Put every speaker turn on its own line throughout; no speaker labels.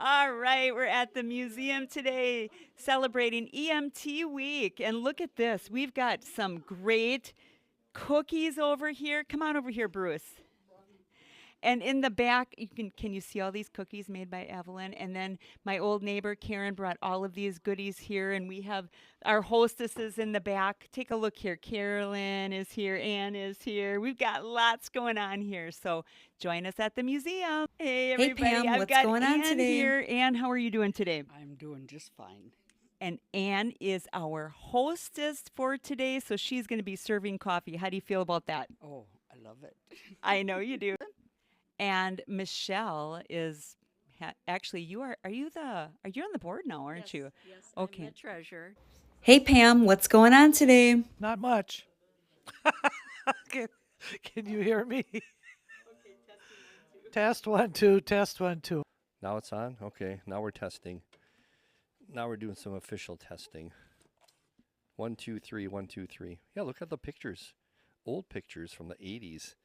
All right, we're at the museum today celebrating EMT week. And look at this. We've got some great cookies over here. Come on over here, Bruce. And in the back, can you see all these cookies made by Evelyn? And then my old neighbor Karen brought all of these goodies here, and we have our hostesses in the back. Take a look here. Carolyn is here, Ann is here. We've got lots going on here. So join us at the museum. Hey
Hey
everybody,
Pam,
I've
what's
got
going on
Ann
today?
here. Ann, how are you doing today?
I'm doing just fine.
And Ann is our hostess for today, so she's going to be serving coffee. How do you feel about that?
Oh, I love it.
I know you do. And Michelle is actually are you on the board now, aren't you?
Yes,
Okay.
I'm the treasurer.
Hey Pam, what's going on today?
Not much. can, can you hear me? Test 1 2, test 1 2.
Now it's on? Okay, now we're testing. Now we're doing some official testing. 1 2 3 1 2 3. Yeah, look at the pictures. Old pictures from the 80s.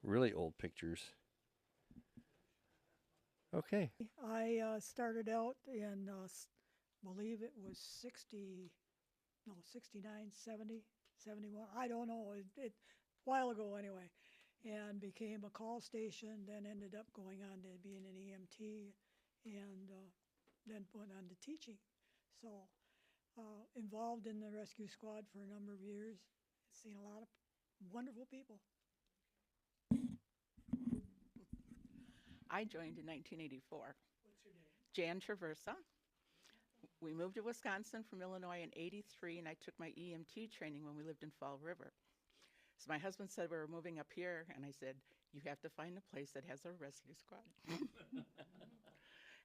Really old pictures. Okay.
I started out in, believe it was 69, 70, 71. I don't know. A while ago anyway. And became a call station, then ended up going on to being an EMT, and then went on to teaching. So involved in the rescue squad for a number of years. Seen a lot of wonderful people.
I joined in 1984. What's your name? Jan Traversa. We moved to Wisconsin from Illinois in 83, and I took my EMT training when we lived in Fall River. So my husband said we were moving up here, and I said, you have to find a place that has a rescue squad.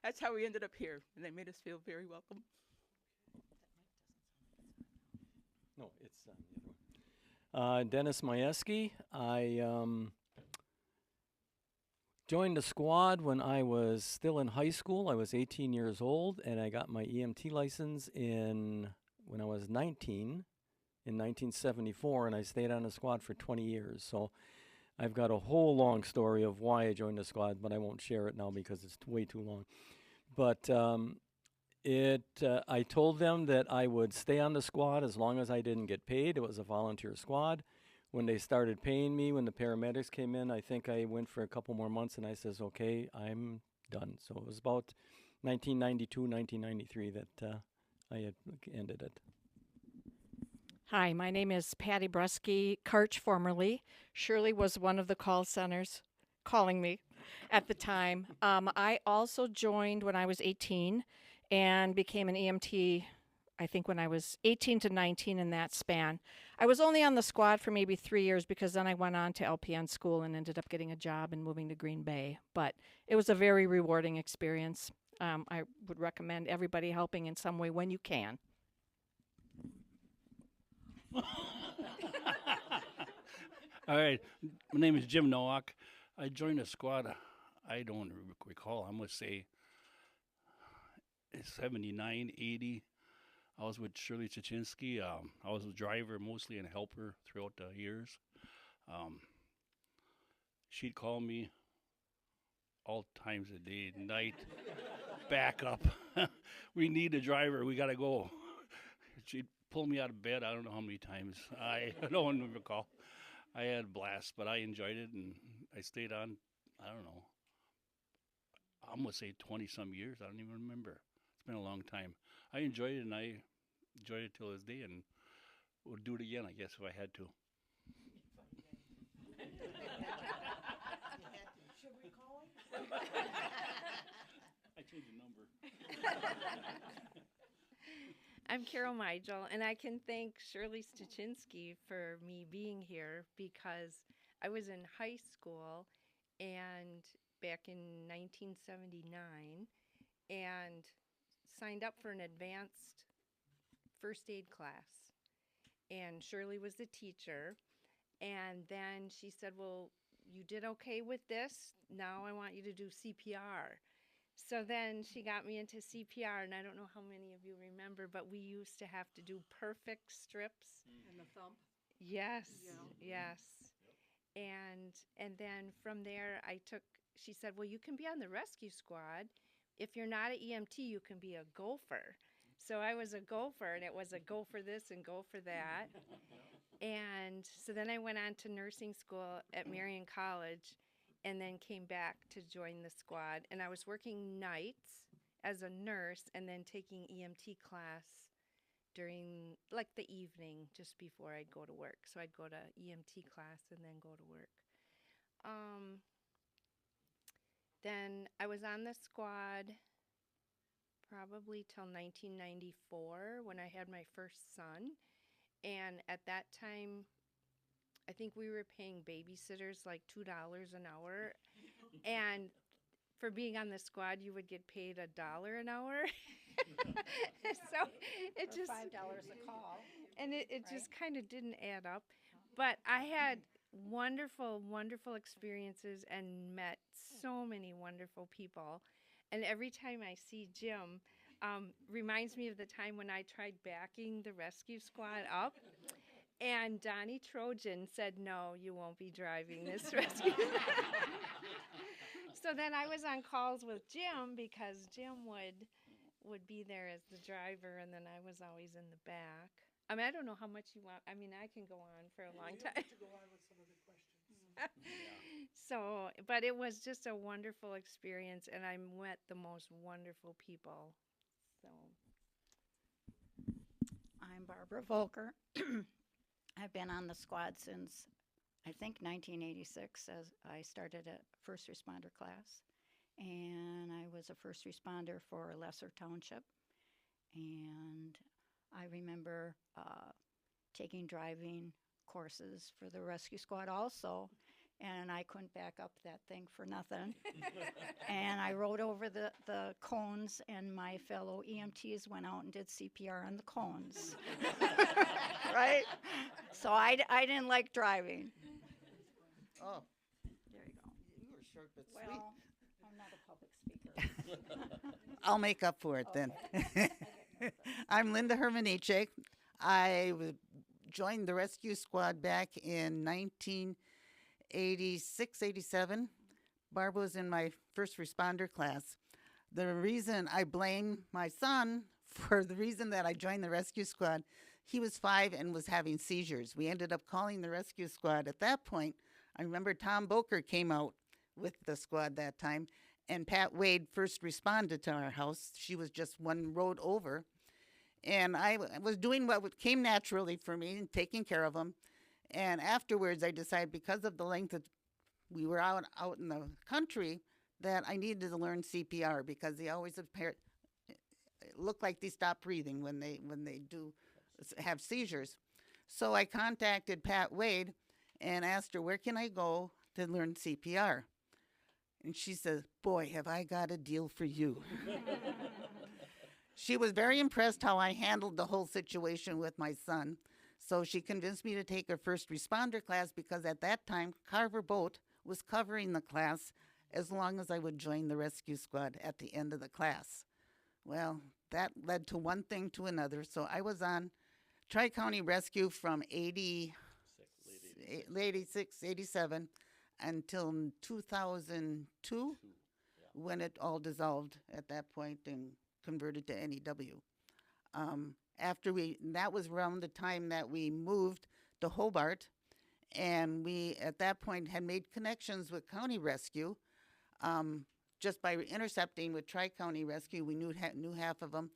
That's how we ended up here, and they made us feel very welcome.
No, it's the other one. Dennis Majewski. I joined the squad when I was still in high school. I was 18 years old, and I got my EMT license when I was 19, in 1974, and I stayed on the squad for 20 years. So I've got a whole long story of why I joined the squad, but I won't share it now because it's way too long. But I told them that I would stay on the squad as long as I didn't get paid. It was a volunteer squad. When they started paying me, when the paramedics came in, I think I went for a couple more months, and I says, okay, I'm done. So it was about 1992, 1993 that I had ended it.
Hi, my name is Patty Brusky, Karch formerly. Shirley was one of the call centers calling me at the time. I also joined when I was 18 and became an EMT, I think when I was 18 to 19 in that span. I was only on the squad for maybe 3 years because then I went on to LPN school and ended up getting a job and moving to Green Bay. But it was a very rewarding experience. I would recommend everybody helping in some way when you can.
All right, my name is Jim Nowak. I joined the squad, I don't recall, I'm going to say 79, 80. I was with Shirley Chichinski. I was a driver mostly and a helper throughout the years. She'd call me all times of day, night, back up. We need a driver, we got to go. She'd pull me out of bed, I don't know how many times. I don't recall. I had a blast, but I enjoyed it, and I stayed on, I don't know, I'm going to say 20-some years. I don't even remember. It's been a long time. I enjoyed it, and I enjoyed it till this day, and would do it again, I guess, if I had to.
Should we call him?
I changed the number.
I'm Carol Meigel, and I can thank Shirley Stachinski for me being here because I was in high school and back in 1979 and signed up for an advanced first aid class. And Shirley was the teacher. And then she said, well, you did okay with this. Now I want you to do CPR. So then she got me into CPR, and I don't know how many of you remember, but we used to have to do perfect strips.
And the thump.
Yes,
Yeah.
yes. And then from there I took she said, well, you can be on the rescue squad. If you're not an EMT, you can be a gopher. So I was a gopher, and it was a go for this and go for that. And so then I went on to nursing school at Marion College and then came back to join the squad. And I was working nights as a nurse and then taking EMT class during like the evening just before I'd go to work. So I'd go to EMT class and then go to work. Then I was on the squad probably till 1994 when I had my first son. And at that time, I think we were paying babysitters like $2 an hour. And for being on the squad, you would get paid $1 an hour. So it
Or
just
$5 a call.
and it just kind of didn't add up. But I had wonderful, wonderful experiences and met so many wonderful people. And every time I see Jim, reminds me of the time when I tried backing the rescue squad up. And Donnie Trojan said, no, you won't be driving this rescue. So then I was on calls with Jim because Jim would be there as the driver, and then I was always in the back. I mean, I don't know how much you want. I mean, I can go on for a long time.
To go on with some of the questions.
So, but it was just a wonderful experience, and I met the most wonderful people. So,
I'm Barbara Volker. I've been on the squad since, I think, 1986, as I started a first responder class. And I was a first responder for Lesser Township. And I remember taking driving courses for the rescue squad also. And I couldn't back up that thing for nothing. And I rode over the cones, and my fellow EMTs went out and did CPR on the cones. Right? So I didn't like driving.
Oh,
There you go.
you were short but sweet.
Well, I'm not a public speaker.
I'll make up for it then. I'm Linda Hermanichek. I joined the rescue squad back in 1986, 87. Barb was in my first responder class. The reason I blame my son for the reason that I joined the rescue squad, he was 5 and was having seizures. We ended up calling the rescue squad. At that point, I remember Tom Boker came out with the squad that time, and Pat Wade first responded to our house. She was just one road over. And I was doing what came naturally for me, and taking care of him. And afterwards, I decided, because of the length that we were out in the country, that I needed to learn CPR, because they always look like they stop breathing when they do have seizures. So I contacted Pat Wade and asked her, where can I go to learn CPR? And she says, boy, have I got a deal for you. She was very impressed how I handled the whole situation with my son. So she convinced me to take a first responder class, because at that time, Carver Boat was covering the class as long as I would join the rescue squad at the end of the class. Well, that led to one thing to another. So I was on Tri-County Rescue from late 86, 87 until 2002, when it all dissolved at that point and converted to NEW. That was around the time that we moved to Hobart, and we at that point had made connections with County Rescue. Just by intercepting with Tri-County Rescue, we knew half of them.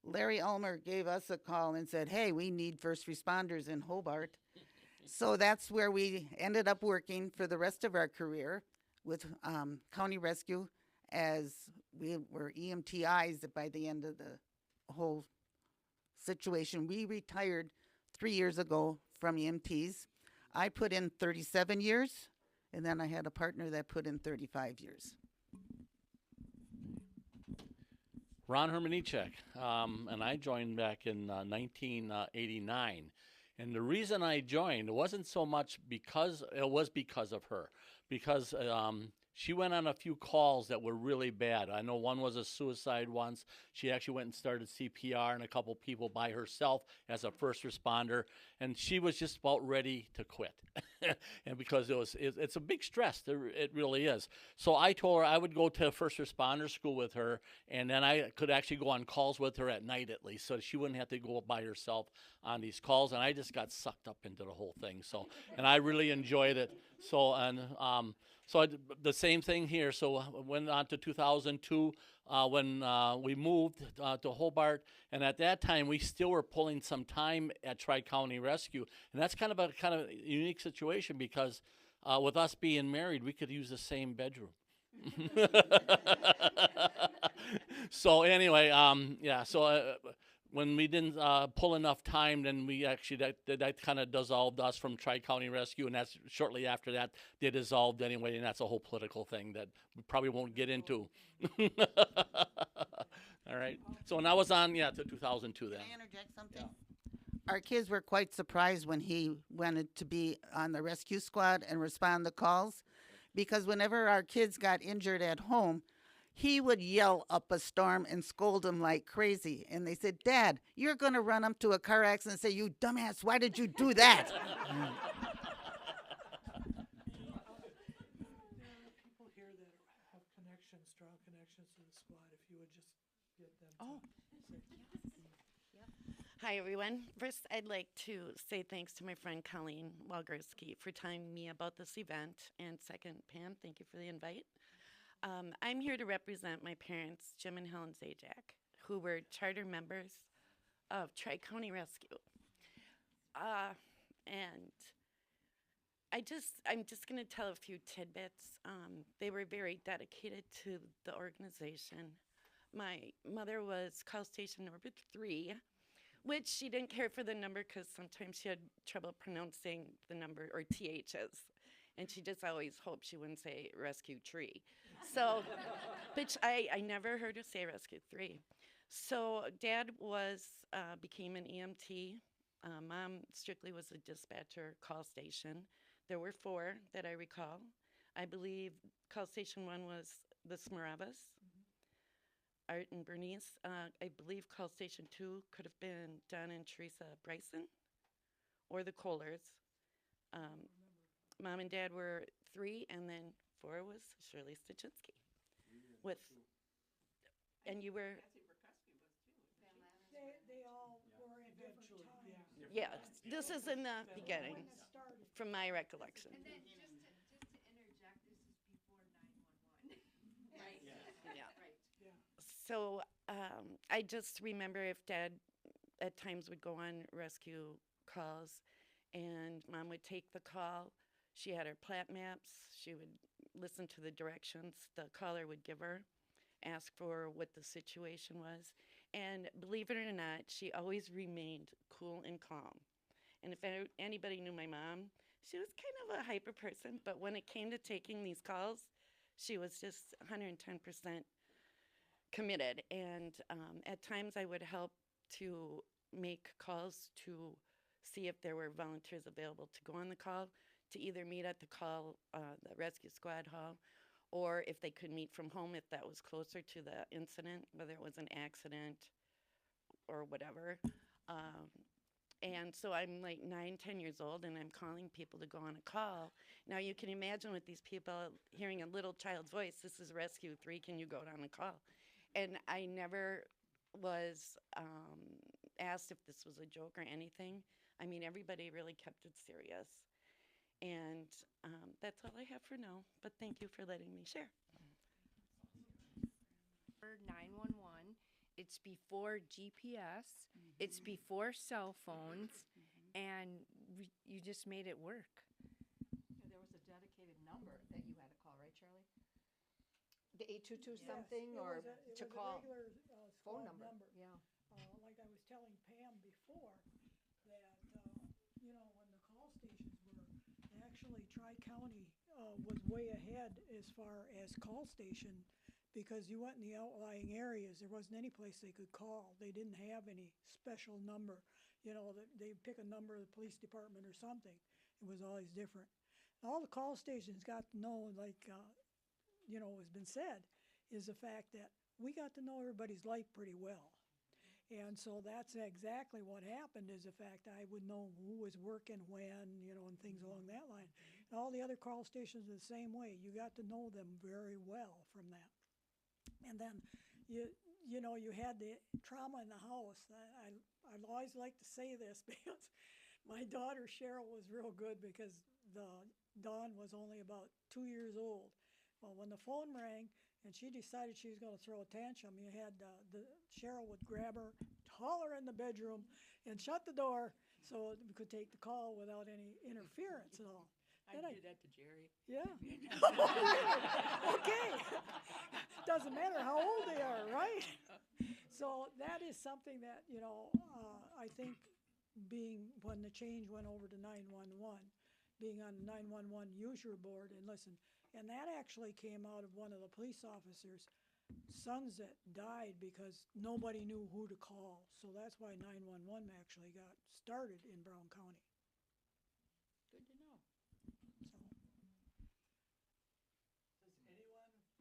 Larry Ulmer gave us a call and said, hey, we need first responders in Hobart. So that's where we ended up working for the rest of our career with County Rescue, as we were EMTIs by the end of the whole situation. We retired 3 years ago from EMTs. I put in 37 years, and then I had a partner that put in 35 years.
Ron Hermanichek, and I joined back in 1989. And the reason I joined wasn't so much because of her, because She went on a few calls that were really bad. I know one was a suicide once. She actually went and started CPR and a couple people by herself as a first responder, and she was just about ready to quit. And because it's a big stress, it really is. So I told her I would go to first responder school with her, and then I could actually go on calls with her at night at least, so she wouldn't have to go by herself on these calls. And I just got sucked up into the whole thing. So, and I really enjoyed it. So, and so the same thing here. So went on to 2002 when we moved to Hobart, and at that time we still were pulling some time at Tri-County Rescue, and that's kind of a unique situation because with us being married, we could use the same bedroom. So anyway, yeah. So when we didn't pull enough time, then we actually that kind of dissolved us from Tri-County Rescue, and that's shortly after that they dissolved anyway, and that's a whole political thing that we probably won't get into. All right. So when I was on, to 2002 then.
Can I interject something? Yeah. Our kids were quite surprised when he wanted to be on the rescue squad and respond to calls, because whenever our kids got injured at home, he would yell up a storm and scold them like crazy. And they said, "Dad, you're going to run up to a car accident and say, 'You dumbass, why did you do that?'"
People here that have connections, strong connections to the squad, if you would just get them to
Hi, everyone. First, I'd like to say thanks to my friend Colleen Walgorski for telling me about this event. And second, Pam, thank you for the invite. I'm here to represent my parents, Jim and Helen Zajac, who were charter members of Tri-County Rescue. And I'm just going to tell a few tidbits. They were very dedicated to the organization. My mother was call station number 3, which she didn't care for the number because sometimes she had trouble pronouncing the number or THs. And she just always hoped she wouldn't say rescue tree. So, which I never heard her say rescue 3. So Dad became an EMT. Mom strictly was a dispatcher call station. There were 4 that I recall. I believe call station 1 was the Smaravas, Art and Bernice. I believe call station 2 could have been Don and Teresa Bryson or the Kohlers. Mom and Dad were 3, and then 4 was Shirley Stachinsky. And you were?
They all were at different times.
Yes, this is in the beginning, from my recollection.
And then just to interject, this is before 911. Right.
Yeah.
Right.
So I just remember if Dad at times would go on rescue calls and Mom would take the call. She had her plat maps. She would listen to the directions the caller would give her, ask for what the situation was. And believe it or not, she always remained cool and calm. And if anybody knew my mom, she was kind of a hyper person, but when it came to taking these calls, she was just 110% committed. And at times I would help to make calls to see if there were volunteers available to go on the call, to either meet at the rescue squad hall, or if they could meet from home if that was closer to the incident, whether it was an accident or whatever. And so I'm like 9, 10 years old, and I'm calling people to go on a call. Now you can imagine with these people hearing a little child's voice, "This is Rescue 3, can you go on a call?" And I never was asked if this was a joke or anything. I mean, everybody really kept it serious. And that's all I have for now, but thank you for letting me share.
For 911, it's before GPS, it's before cell phones, and you just made it work.
There was a dedicated number that you had to call, right, Charlie? The 822 something, or to call?
It was a regular
phone
squad
number. Yeah.
Like I was telling Pam before, that, when the call stations were, actually Tri-County was way ahead as far as call station, because you went in the outlying areas, there wasn't any place they could call. They didn't have any special number, they'd pick a number of the police department or something. It was always different. All the call stations got to know, like has been said, is the fact that we got to know everybody's life pretty well. And so that's exactly what happened, is the fact I would know who was working when, and things along that line. And all the other call stations are the same way. You got to know them very well from that. And then you had the trauma in the house. I always like to say this because my daughter Cheryl was real good, because Dawn was only about 2 years old. Well, when the phone rang and she decided she was going to throw a tantrum, you had Cheryl would grab her, haul her in the bedroom, and shut the door so we could take the call without any interference at all.
I
Then
did that to Jerry.
Yeah. Okay. Doesn't matter how old they are, right? So that is something that, I think when the change went over to 911, being on the 911 user board and listen, and that actually came out of one of the police officers' sons that died because nobody knew who to call. So that's why 911 actually got started in Brown County.
Good to know.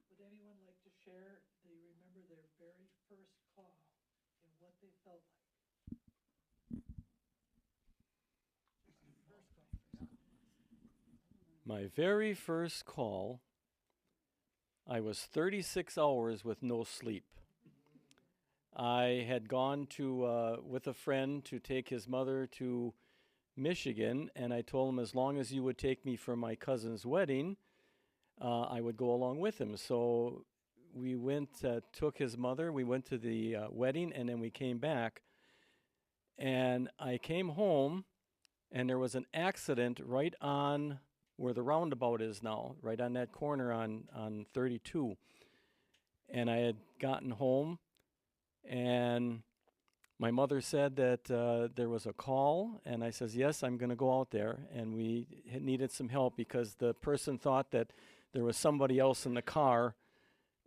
Would anyone like to share, they remember their very first call and what they felt like?
My very first call, I was 36 hours with no sleep. I had gone to with a friend to take his mother to Michigan, and I told him as long as you would take me for my cousin's wedding, I would go along with him. So we went, took his mother, we went to the wedding, and then we came back. And I came home, and there was an accident right on where the roundabout is now, right on that corner on 32. And I had gotten home, and my mother said that there was a call, and I says, yes, I'm going to go out there. And we needed some help because the person thought that there was somebody else in the car,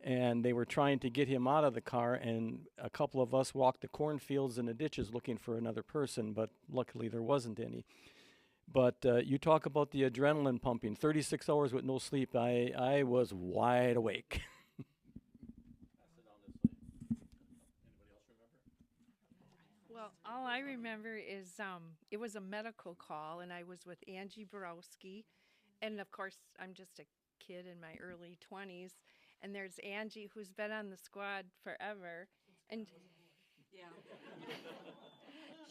and they were trying to get him out of the car, and a couple of us walked the cornfields and the ditches looking for another person, but luckily there wasn't any. But you talk about the adrenaline pumping, 36 hours with no sleep, I was wide awake.
Well, all I remember is it was a medical call, and I was with Angie Borowski. And of course, I'm just a kid in my early 20s. And there's Angie, who's been on the squad forever. And
Yeah.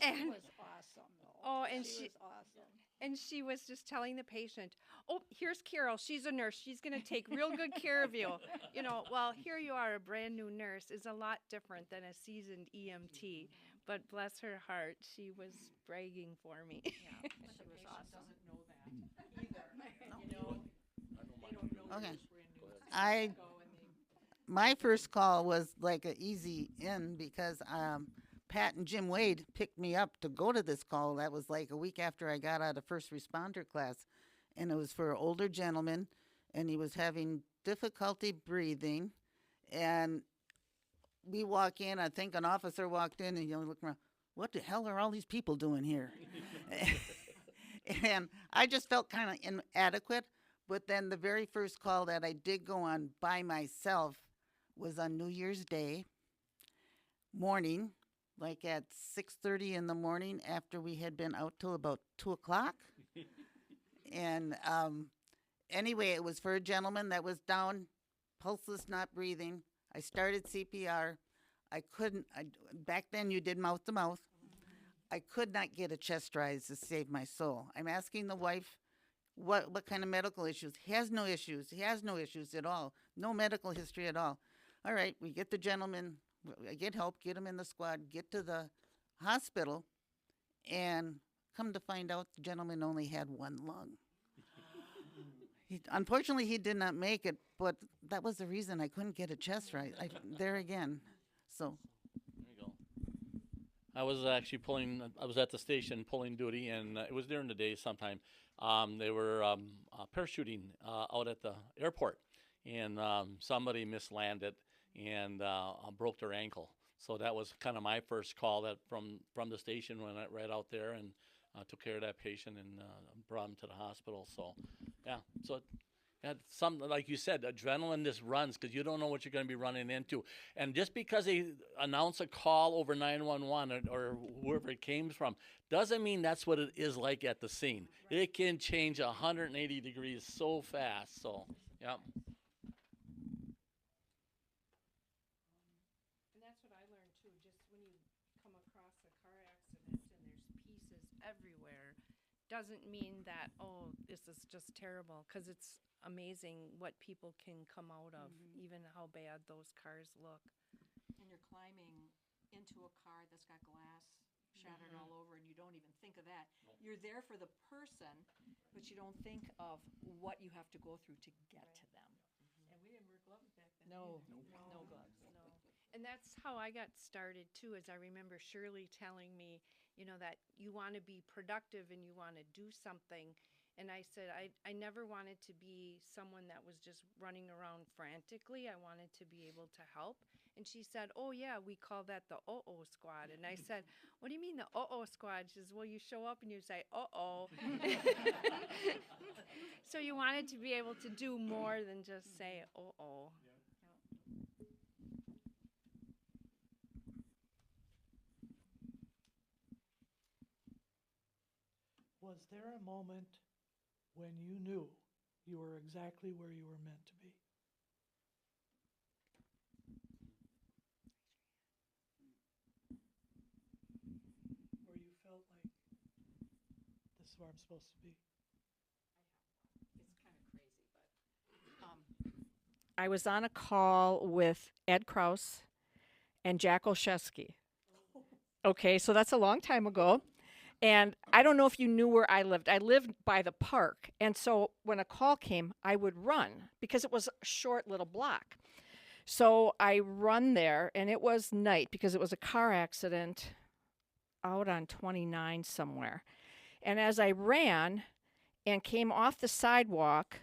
And-
She was awesome, though.
Oh, and
she
she-
was awesome.
And she was just telling the patient, oh, here's Carol. She's a nurse. She's going to take real good care of you. Well, here you are, a brand new nurse is a lot different than a seasoned EMT. But bless her heart, she was bragging for me.
Yeah, she was awesome.
Doesn't know that either. They don't know
Okay.
this brand new.
My first call was like an easy in because Pat and Jim Wade picked me up to go to this call. That was like a week after I got out of first responder class. And it was for an older gentleman, and he was having difficulty breathing. And we walk in, I think an officer walked in, and you look around, what the hell are all these people doing here? And I just felt kind of inadequate. But then the very first call that I did go on by myself was on New Year's Day morning, like at 6:30 in the morning after we had been out till about 2 o'clock. And anyway, it was for a gentleman that was down, pulseless, not breathing. I started CPR. Back then you did mouth to mouth. I could not get a chest rise to save my soul. I'm asking the wife, what kind of medical issues? He has no issues. He has no issues at all. No medical history at all. All right, we get the gentleman, I get help, get him in the squad, get to the hospital, and come to find out the gentleman only had one lung. Unfortunately, he did not make it, but that was the reason I couldn't get a chest right. There again. So.
There you go. I was actually I was at the station pulling duty, and it was during the day sometime. They were parachuting out at the airport, and somebody mislanded and broke their ankle. So that was kind of my first call that from the station when I went right out there and took care of that patient and brought him to the hospital. So, yeah, so Some, like you said, adrenaline just runs because you don't know what you're going to be running into. And just because they announce a call over 911 or whoever it came from, doesn't mean that's what it is like at the scene. Right. It can change 180 degrees so fast. So, yeah.
And that's what I learned too. Just when you come across a car accident and there's pieces everywhere, doesn't mean that, oh, this is just terrible, because it's amazing what people can come out of, even how bad those cars look.
And you're climbing into a car that's got glass shattered all over, and you don't even think of that. You're there for the person, but you don't think of what you have to go through to get to them.
And we didn't wear gloves back then.
No,
either.
no gloves.
No. And that's how I got started too, is I remember Shirley telling me, you know, that you want to be productive and you want to do something. And I said, I never wanted to be someone that was just running around frantically. I wanted to be able to help. And she said, oh, yeah, we call that the uh-oh squad. And I said, what do you mean the uh-oh squad? She says, well, you show up and you say, uh-oh. So you wanted to be able to do more than just say, uh-oh.
Was there a moment when you knew you were exactly where you were meant to be? Where you felt like, this is where I'm supposed to be?
It's kind of crazy, but
I was on a call with Ed Kraus and Jack Olszewski. Okay, so that's a long time ago. And I don't know if you knew where I lived. I lived by the park. And so when a call came, I would run because it was a short little block. So I run there, and it was night because it was a car accident out on 29 somewhere. And as I ran and came off the sidewalk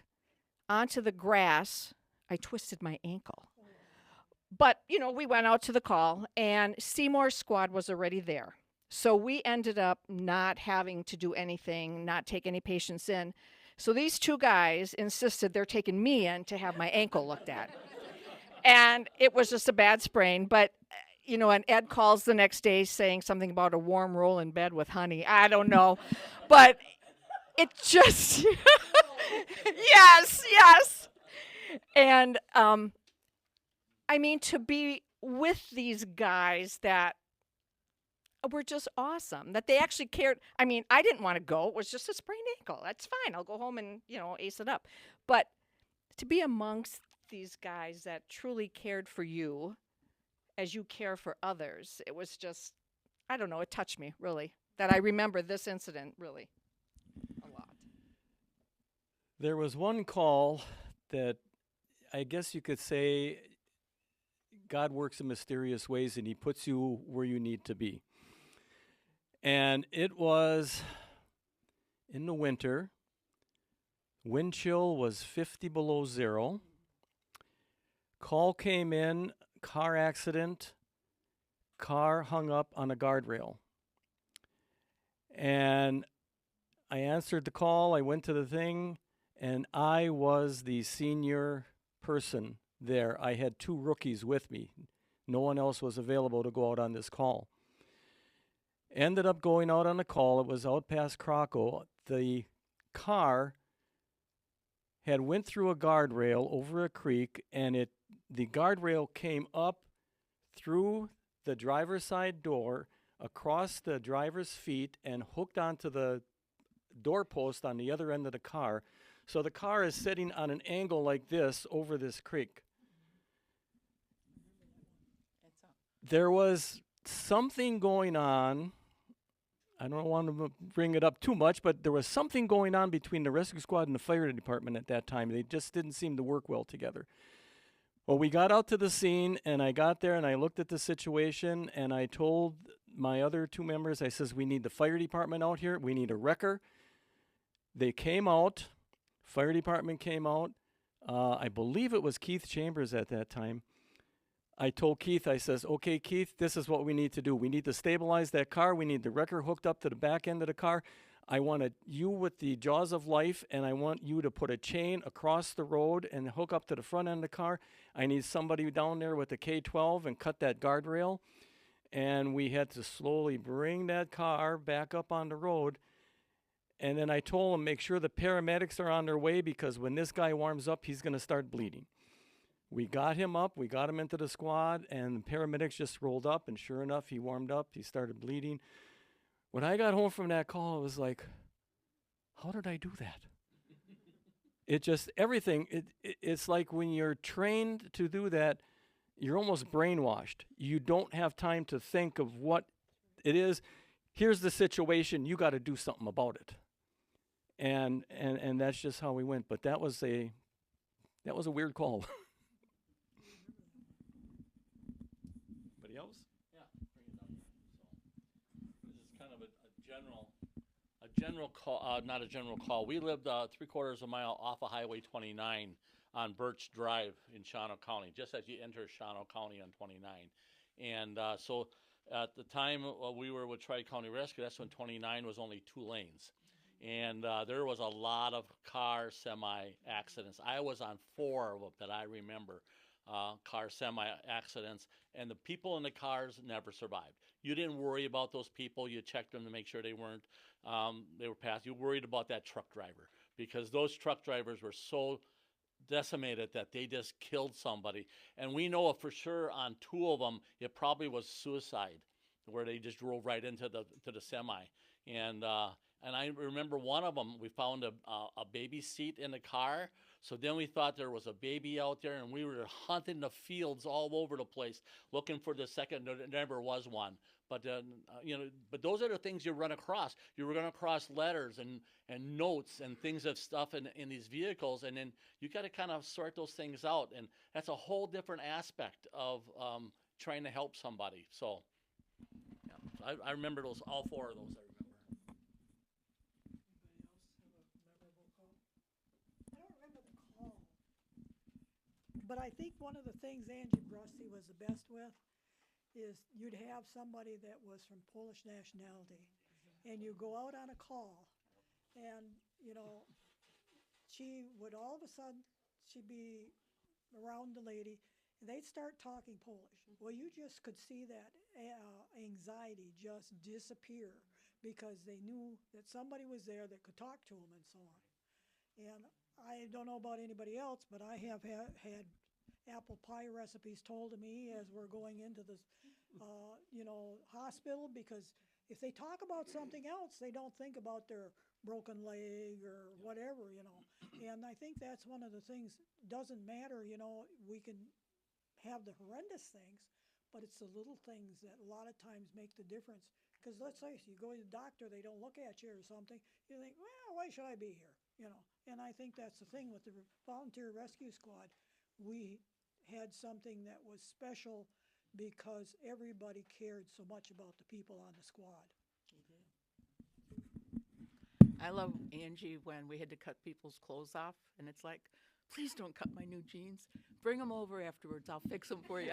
onto the grass, I twisted my ankle. But, you know, we went out to the call, and Seymour's squad was already there. So we ended up not having to do anything, not take any patients in. So these two guys insisted they're taking me in to have my ankle looked at. And it was just a bad sprain. But, you know, and Ed calls the next day saying something about a warm roll in bed with honey. I don't know. But it just, yes. And, I mean, to be with these guys that were just awesome, that they actually cared. I mean, I didn't want to go. It was just a sprained ankle. That's fine. I'll go home and, you know, ace it up. But to be amongst these guys that truly cared for you as you care for others, it was just, I don't know, it touched me, really, that I remember this incident, really, a lot.
There was one call that I guess you could say God works in mysterious ways and he puts you where you need to be. And it was in the winter. Wind chill was 50 below zero. Call came in, car accident, car hung up on a guardrail. And I answered the call, I went to the thing, and I was the senior person there. I had two rookies with me. No one else was available to go out on this call. Ended up going out on a call. It was out past Krakow. The car had went through a guardrail over a creek, and the guardrail came up through the driver's side door, across the driver's feet, and hooked onto the doorpost on the other end of the car. So the car is sitting on an angle like this over this creek. There was something going on. I don't want to bring it up too much, but there was something going on between the rescue squad and the fire department at that time. They just didn't seem to work well together. Well, we got out to the scene, and I got there, and I looked at the situation, and I told my other two members, I says, we need the fire department out here. We need a wrecker. They came out. Fire department came out. I believe it was Keith Chambers at that time. I told Keith, I says, okay, Keith, this is what we need to do. We need to stabilize that car. We need the wrecker hooked up to the back end of the car. I want you with the jaws of life, and I want you to put a chain across the road and hook up to the front end of the car. I need somebody down there with the K-12 and cut that guardrail. And we had to slowly bring that car back up on the road. And then I told him, make sure the paramedics are on their way, because when this guy warms up, he's going to start bleeding. We got him up, we got him into the squad, and the paramedics just rolled up, and sure enough, he warmed up, he started bleeding. When I got home from that call, I was like, how did I do that? It just, everything, it's like when you're trained to do that, you're almost brainwashed. You don't have time to think of what it is. Here's the situation, you got to do something about it. And that's just how we went. But that was a weird call. Anybody else?
Yeah, bring it up. So, this is kind of a general call, not a general call. We lived 3/4 of a mile off of Highway 29 on Birch Drive in Shawano County, just as you enter Shawano County on 29. And so at the time we were with Tri-County Rescue, that's when 29 was only 2 lanes. And there was a lot of car semi accidents. I was on 4 of them that I remember, car semi accidents, and the people in the cars never survived. You didn't worry about those people. You checked them to make sure they weren't, they were passed. You worried about that truck driver, because those truck drivers were so decimated that they just killed somebody. And we know for sure on 2 of them, it probably was suicide, where they just drove right into the semi. And I remember one of them, we found a baby seat in the car. So then we thought there was a baby out there, and we were hunting the fields all over the place looking for the second. There never was one. But but those are the things you run across. You run across letters and notes and things of stuff in these vehicles, and then you got to kind of sort those things out. And that's a whole different aspect of trying to help somebody. So yeah, I remember those, all 4 of those. I remember.
I don't remember the call, but I think one of the things Angie Brusty was the best with is you'd have somebody that was from Polish nationality, and you go out on a call, and she would all of a sudden, she'd be around the lady, and they'd start talking Polish. Well, you just could see that anxiety just disappear, because they knew that somebody was there that could talk to them and so on. And I don't know about anybody else, but I have had apple pie recipes told to me as we're going into the hospital, because if they talk about something else, they don't think about their broken leg or whatever. And I think that's one of the things. Doesn't matter, we can have the horrendous things, but it's the little things that a lot of times make the difference. Because let's say you go to the doctor, they don't look at you or something, you think, well, why should I be here? And I think that's the thing with the volunteer rescue squad. We had something that was special because everybody cared so much about the people on the squad.
I love Angie when we had to cut people's clothes off, and it's like, please don't cut my new jeans. Bring them over afterwards. I'll fix them for you.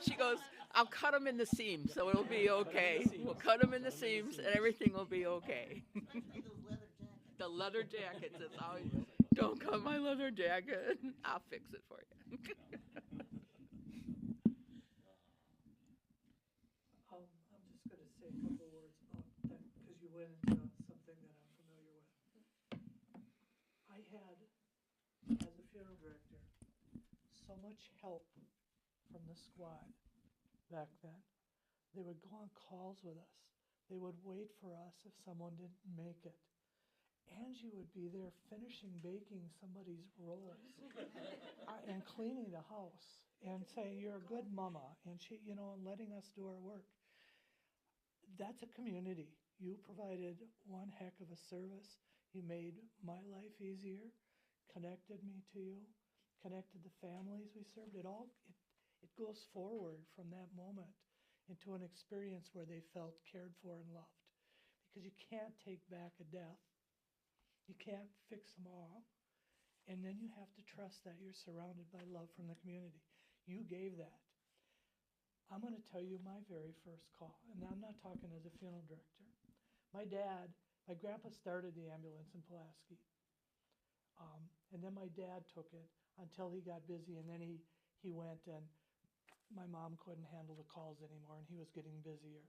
She goes, I'll cut them in the seams, so it'll be okay. We'll cut them in the seams, and everything will be okay. The leather jackets. It's always, don't cut my leather jacket. I'll fix it for you.
I'm just going to say a couple words about that, because you went into something that I'm familiar with. I had, as a funeral director, so much help from the squad back then. They would go on calls with us. They would wait for us if someone didn't make it. Angie would be there finishing baking somebody's rolls and cleaning the house and saying, you're a good mama, and she, and letting us do our work. That's a community. You provided one heck of a service. You made my life easier, connected me to you, connected the families we served. It goes forward from that moment into an experience where they felt cared for and loved. Because you can't take back a death. You can't fix them all. And then you have to trust that you're surrounded by love from the community. You gave that. I'm going to tell you my very first call, and I'm not talking as a funeral director. My grandpa started the ambulance in Pulaski. And then my dad took it until he got busy, and then he went, and my mom couldn't handle the calls anymore, and he was getting busier.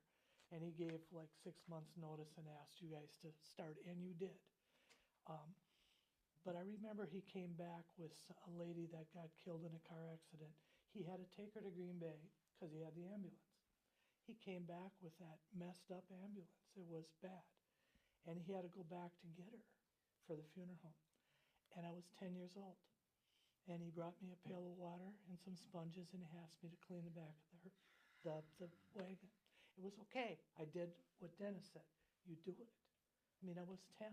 And he gave like 6 months notice and asked you guys to start, and you did. But I remember he came back with a lady that got killed in a car accident. He had to take her to Green Bay because he had the ambulance. He came back with that messed up ambulance. It was bad. And he had to go back to get her for the funeral home. And I was 10 years old. And he brought me a pail of water and some sponges, and he asked me to clean the back of the wagon. It was okay. I did what Dennis said. You do it. I mean, I was 10.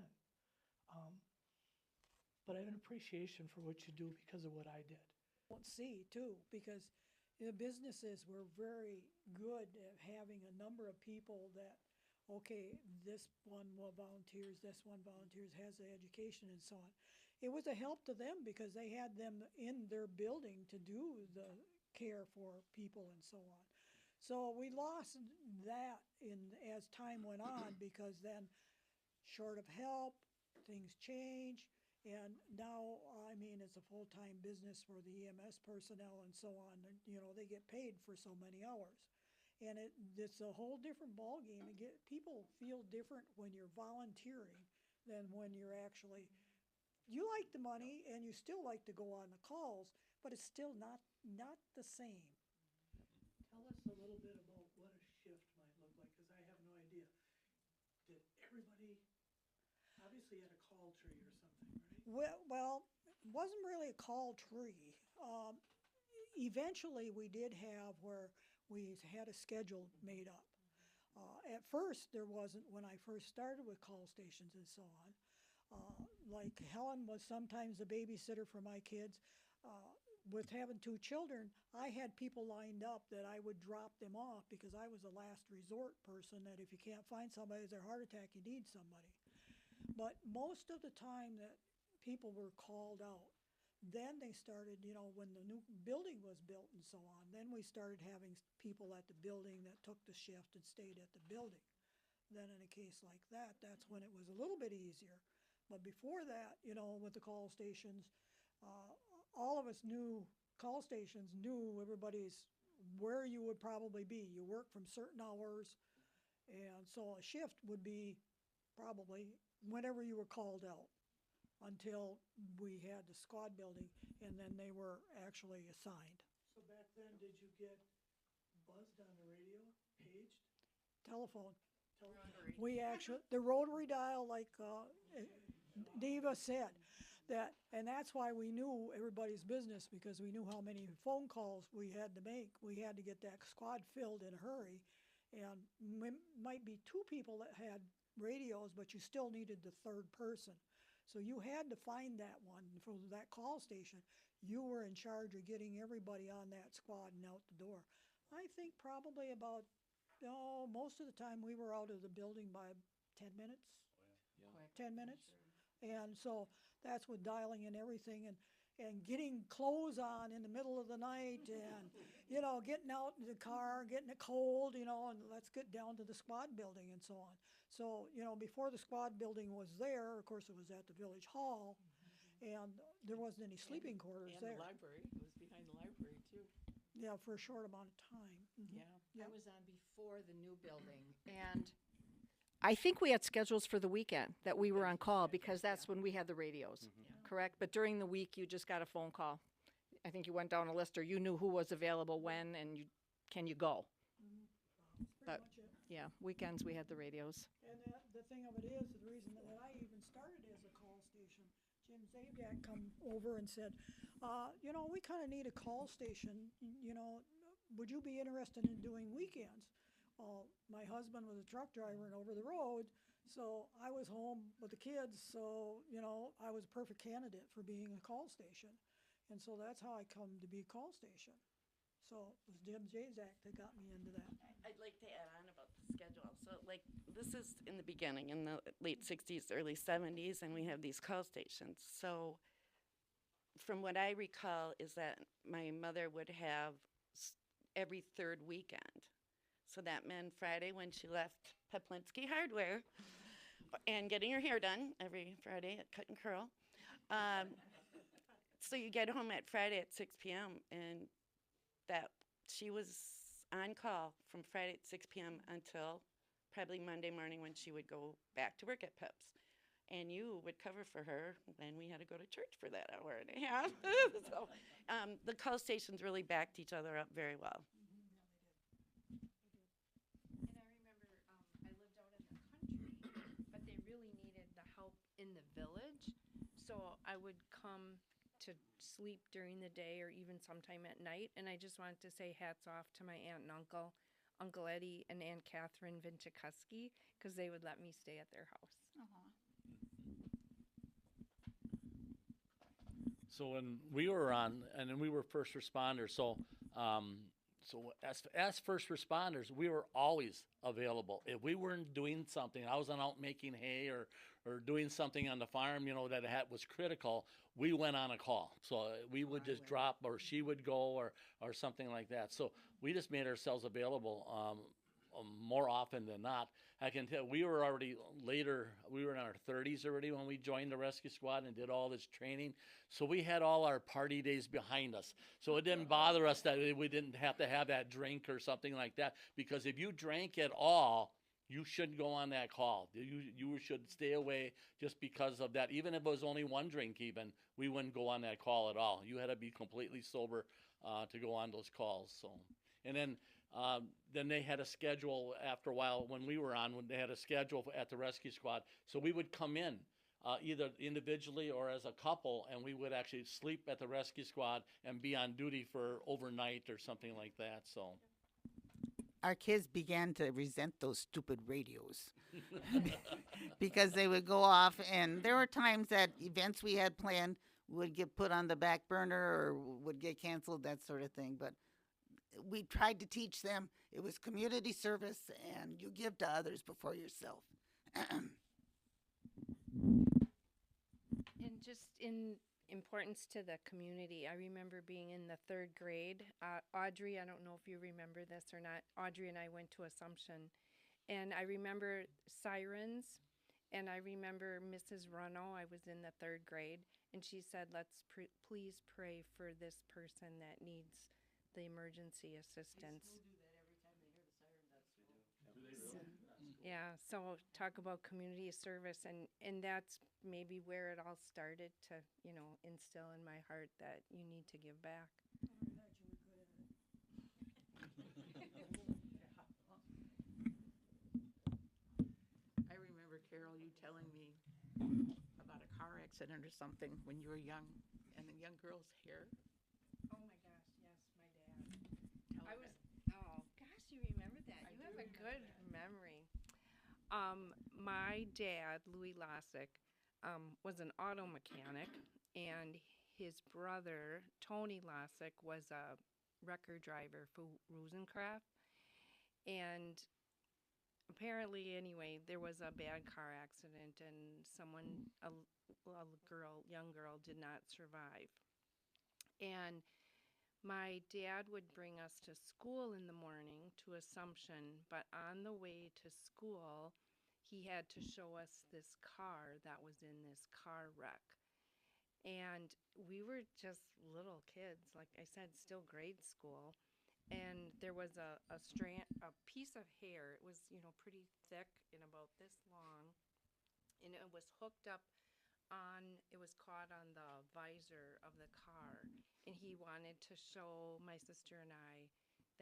But I have an appreciation for what you do because of what I did.
Won't see too, because the businesses were very good at having a number of people that, okay, this one volunteers, has the education and so on. It was a help to them because they had them in their building to do the care for people and so on. So we lost that as time went on because then short of help, things change. And now, I mean, it's a full-time business for the EMS personnel and so on. And, they get paid for so many hours. And it's a whole different ballgame. People feel different when you're volunteering than when you're actually, you like the money and you still like to go on the calls, but it's still not the same.
Tell us a little bit about what a shift might look like, because I have no idea. Did everybody, obviously you had a call tree or something, right?
Well, it wasn't really a call tree. Eventually, we did have where we had a schedule made up. At first, there wasn't when I first started with call stations and so on. Like Helen was sometimes the babysitter for my kids. With having 2 children, I had people lined up that I would drop them off because I was a last resort person that if you can't find somebody with their heart attack, you need somebody. But most of the time that people were called out, then they started, when the new building was built and so on, then we started having people at the building that took the shift and stayed at the building. Then in a case like that, that's when it was a little bit easier. But before that, with the call stations, all of us call stations knew everybody's where you would probably be. You work from certain hours, and so a shift would be probably whenever you were called out until we had the squad building, and then they were actually assigned.
So back then, did you get buzzed on the radio, paged?
Telephone.
Rotary.
We actually, the rotary dial, like Diva said, and that's why we knew everybody's business, because we knew how many phone calls we had to make. We had to get that squad filled in a hurry, and might be 2 people that had radios, but you still needed the 3rd person. So you had to find that one for that call station. You were in charge of getting everybody on that squad and out the door. I think probably about, most of the time we were out of the building by 10 minutes.
Yeah.
10 minutes. And so that's with dialing in everything and getting clothes on in the middle of the night and, getting out in the car, getting it cold, and let's get down to the squad building and so on. So, before the squad building was there, of course, it was at the village hall, and there wasn't any sleeping quarters
and
there.
the library. It was behind the library, too.
Yeah, for a short amount of time.
Yeah.
Yep.
I was on before the new building, and I think we had schedules for the weekend that we were on call because that's when we had the radios, correct? But during the week, you just got a phone call. I think you went down a list, or you knew who was available when, and can you go?
That's pretty much it.
Yeah, weekends we had the radios.
And the thing of it is, the reason that I even started as a call station, Jim Zabiak come over and said, we kind of need a call station, would you be interested in doing weekends? Well, my husband was a truck driver and over the road, so I was home with the kids, so, I was a perfect candidate for being a call station. And so that's how I come to be a call station. So it was Jim Zabiak that got me into that.
I'd like to add on about the schedule. So, this is in the beginning, in the late 60s, early 70s, and we have these call stations. So, from what I recall, is that my mother would have every 3rd weekend. So that meant Friday when she left Pulaski Hardware and getting her hair done every Friday at Cut and Curl. So you get home at Friday at 6 p.m. and that she was on call from Friday at 6 p.m. until probably Monday morning when she would go back to work at Pips. And you would cover for her when we had to go to church for that hour and a half. So the call stations really backed each other up very well.
And I remember I lived out in the country, but they really needed the help in the village. So I would come to sleep during the day or even sometime at night. And I just wanted to say hats off to my aunt and uncle, Uncle Eddie and Aunt Catherine Vinchikuski, because they would let me stay at their house.
So when we were on, and then we were first responders, so as first responders, we were always available. If we weren't doing something, I wasn't out making hay or doing something on the farm, that was critical, we went on a call. So we would just drop, or she would go, or something like that. So we just made ourselves available more often than not. I can tell we were already later, we were in our 30s already when we joined the rescue squad and did all this training. So we had all our party days behind us. So it didn't bother us that we didn't have to have that drink or something like that. Because if you drank at all, you shouldn't go on that call. You should stay away just because of that. Even if it was only one drink even, we wouldn't go on that call at all. You had to be completely sober to go on those calls. So, and then they had a schedule after a while when we were on, when they had a schedule at the rescue squad. So we would come in either individually or as a couple, and we would actually sleep at the rescue squad and be on duty for overnight or something like that. So
our kids began to resent those stupid radios because they would go off, and there were times that events we had planned would get put on the back burner or would get canceled, that sort of thing. But we tried to teach them it was community service and you give to others before yourself.
And just in importance to the community, I remember being in the 3rd grade. Audrey, I don't know if you remember this or not. Audrey and I went to Assumption, and I remember sirens, and I remember Mrs. Runo. I was in the 3rd grade, and she said, "Let's please pray for this person that needs the emergency assistance." Yeah, so talk about community service, and that's maybe where it all started to, instill in my heart that you need to give back.
I remember, Carol, you telling me about a car accident or something when you were young, and the young girl's hair.
Oh my gosh, yes, my dad. Oh gosh, you remember that. You have a good memory. My dad, Louis Lossick, was an auto mechanic, and his brother, Tony Lossick, was a record driver for Rosencraft. And apparently, anyway, there was a bad car accident, and young girl, did not survive. And my dad would bring us to school in the morning to Assumption, but on the way to school, he had to show us this car that was in this car wreck. And we were just little kids, like I said, still grade school. And there was a piece of hair. It was, pretty thick and about this long. And it was hooked up it was caught on the visor of the car. And he wanted to show my sister and I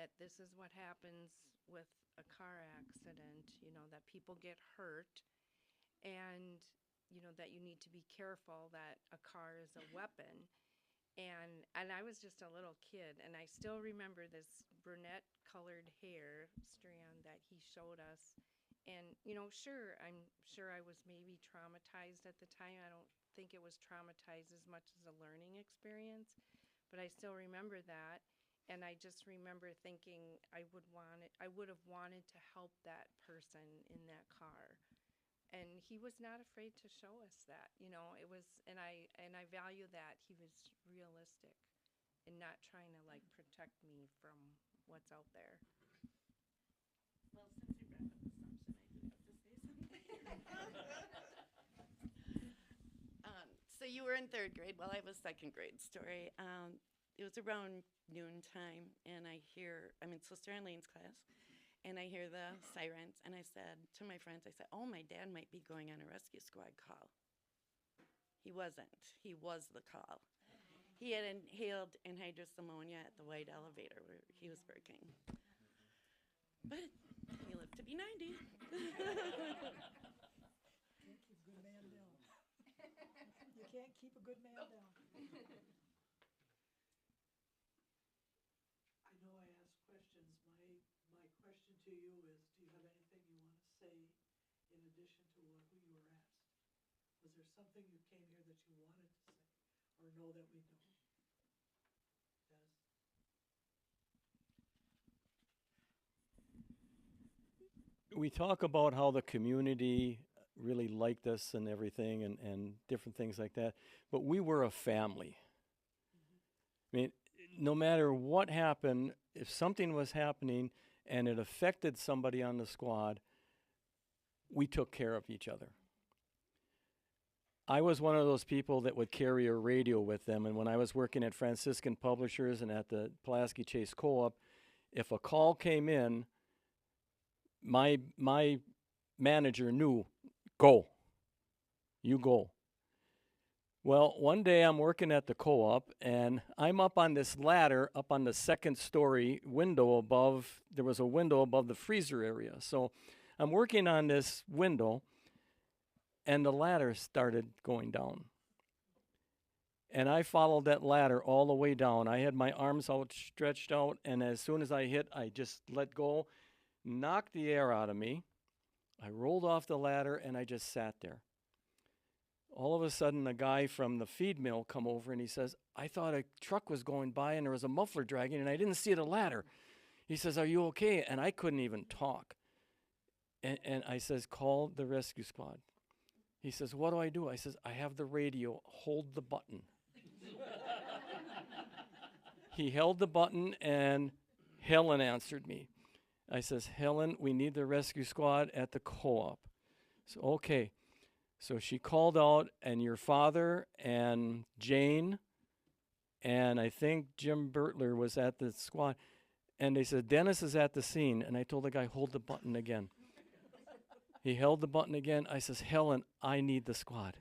that this is what happens with a car accident, that people get hurt, and, that you need to be careful that a car is a weapon. And I was just a little kid, and I still remember this brunette colored hair strand that he showed us. And, I'm sure I was maybe traumatized at the time. I don't think it was traumatized as much as a learning experience, but I still remember that. And I just remember thinking I would have wanted to help that person in that car. And he was not afraid to show us that, it was, and I value that he was realistic and not trying to protect me from what's out there.
Well, since you brought up assumption, I do have to say something. So you were in third grade. Well, I have a second grade story. It was around noon time, and I'm in Sister Eileen's class, and I hear the sirens, and I said to my friends, I said, oh, my dad might be going on a rescue squad call. He wasn't. He was the call. He had inhaled anhydrous ammonia at the white elevator where he was working. But he lived to be 90.
Can't keep a good man down. You can't keep a good man down.
I know I ask questions. My question to you is, do you have anything you want to say in addition to what you were asked? Was there something you came here that you wanted to say or know that we don't?
We talk about how the community really liked us and everything and different things like that, but we were a family. I mean, no matter what happened, if something was happening and it affected somebody on the squad, we took care of each other. I was one of those people that would carry a radio with them, and when I was working at Franciscan Publishers and at the Pulaski Chase Co-op, if a call came in, my manager knew, go. You go. Well, one day I'm working at the co-op, and I'm up on this ladder, up on the second story window above, there was a window above the freezer area. So I'm working on this window, and the ladder started going down. And I followed that ladder all the way down. I had my arms outstretched out, and as soon as I hit, I just let go, knocked the air out of me. I rolled off the ladder, and I just sat there. All of a sudden, a guy from the feed mill come over, and he says, I thought a truck was going by, and there was a muffler dragging, and I didn't see the ladder. He says, are you okay? And I couldn't even talk. And I says, call the rescue squad. He says, what do I do? I says, I have the radio. Hold the button. He held the button, and Helen answered me. I says, Helen, we need the rescue squad at the co-op. So, okay. So she called out, and your father and Jane and I think Jim Bertler was at the squad. And they said, Dennis is at the scene. And I told the guy, hold the button again. He held the button again. I says, Helen, I need the squad.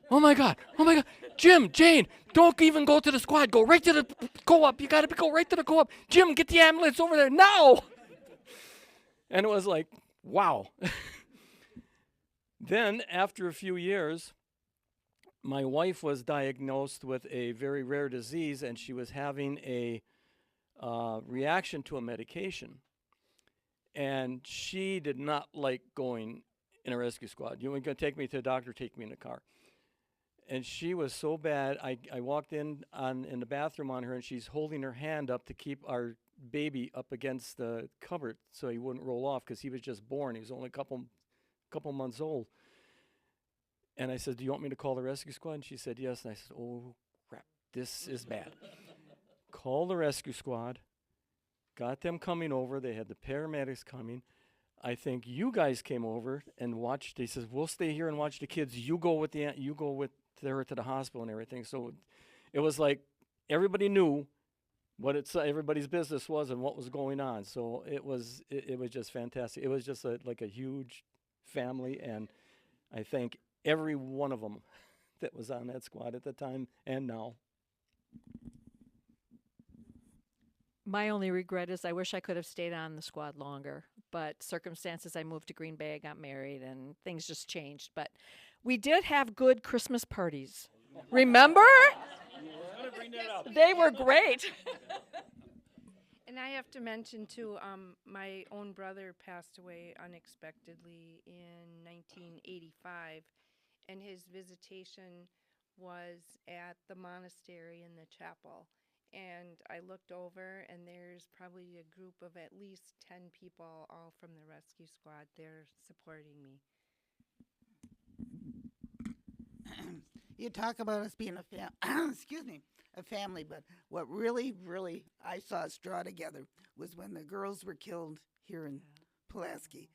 Oh my God. Jim, Jane, don't even go to the squad. Go right to the co-op. You got to go right to the co-op. Jim, get the ambulance over there now. And it was like, wow. Then, after a few years, my wife was diagnosed with a very rare disease, and she was having a reaction to a medication. And she did not like going in a rescue squad. You want to take me to the doctor, take me in the car. And she was so bad, I walked in the bathroom on her, and she's holding her hand up to keep our baby up against the cupboard so he wouldn't roll off, because he was just born. He was only a couple months old. And I said, do you want me to call the rescue squad? And she said, yes. And I said, oh, crap, this is bad. Call the rescue squad. Got them coming over. They had the paramedics coming. I think you guys came over and watched. He says, we'll stay here and watch the kids. You go with her to the hospital and everything. So it was like everybody knew what everybody's business was and what was going on. So it was just fantastic. It was just like a huge family, and I thank every one of them that was on that squad at the time and now.
My only regret is I wish I could have stayed on the squad longer, but circumstances, I moved to Green Bay, got married, and things just changed. But we did have good Christmas parties. Remember? They were great.
And I have to mention, too, my own brother passed away unexpectedly in 1985, and his visitation was at the monastery in the chapel. And I looked over, and there's probably a group of at least 10 people, all from the rescue squad, there supporting me.
You talk about us being a family, but what really I saw us draw together was when the girls were killed here in Pulaski.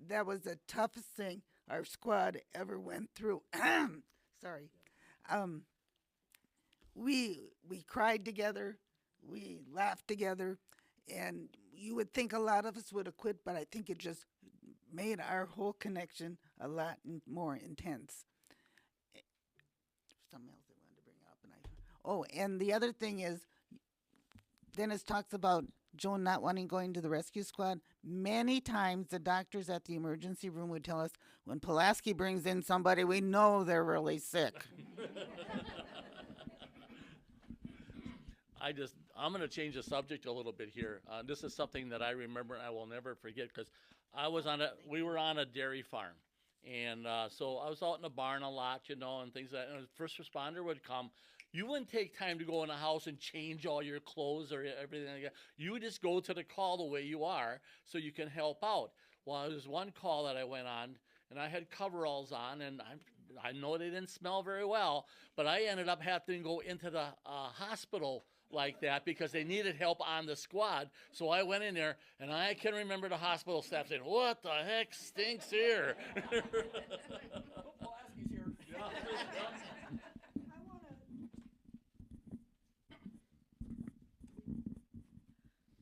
That was the toughest thing our squad ever went through. Sorry. We cried together, we laughed together, and you would think a lot of us would have quit, but I think it just made our whole connection a lot more intense. Something else I wanted to bring up, and the other thing is, Dennis talks about Joan not wanting going to the rescue squad. Many times the doctors at the emergency room would tell us, when Pulaski brings in somebody, we know they're really sick.
I'm going to change the subject a little bit here. This is something that I remember and I will never forget because we were on a dairy farm. And so I was out in the barn a lot, and things like that. And a first responder would come. You wouldn't take time to go in the house and change all your clothes or everything like that. You would just go to the call the way you are so you can help out. Well, there was one call that I went on, and I had coveralls on, and I know they didn't smell very well, but I ended up having to go into the hospital like that because they needed help on the squad. So I went in there, and I can remember the hospital staff saying, "What the heck stinks here?"
Pulaski's here.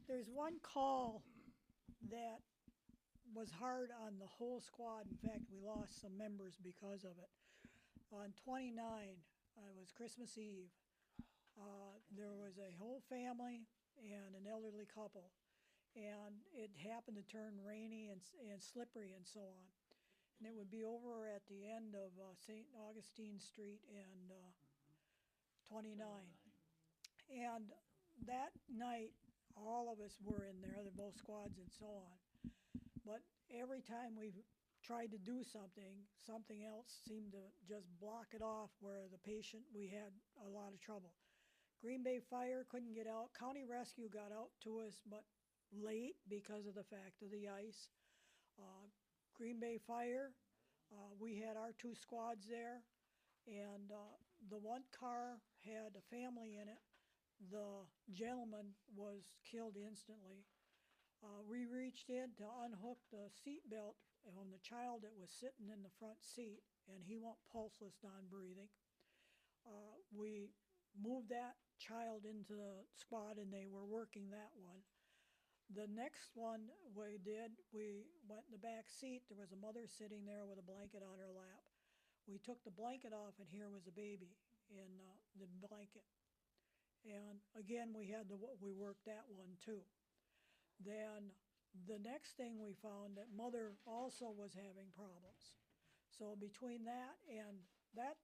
There's one call that was hard on the whole squad. In fact, we lost some members because of it. On 29, it was Christmas Eve. There was a whole family and an elderly couple, and it happened to turn rainy and slippery and so on. And it would be over at the end of St. Augustine Street and 29. And that night, all of us were in there, both squads and so on. But every time we tried to do something, something else seemed to just block it off where the patient, we had a lot of trouble. Green Bay Fire couldn't get out. County Rescue got out to us, but late because of the fact of the ice. Green Bay Fire, we had our two squads there, and the one car had a family in it. The gentleman was killed instantly. We reached in to unhook the seat belt on the child that was sitting in the front seat, and he went pulseless, non-breathing. We moved that child into the squad, and they were working that one. The next one we did, we went in the back seat. There was a mother sitting there with a blanket on her lap. We took the blanket off, and here was a baby in the blanket. And again, we worked that one too. Then the next thing we found that mother also was having problems. So between that and that,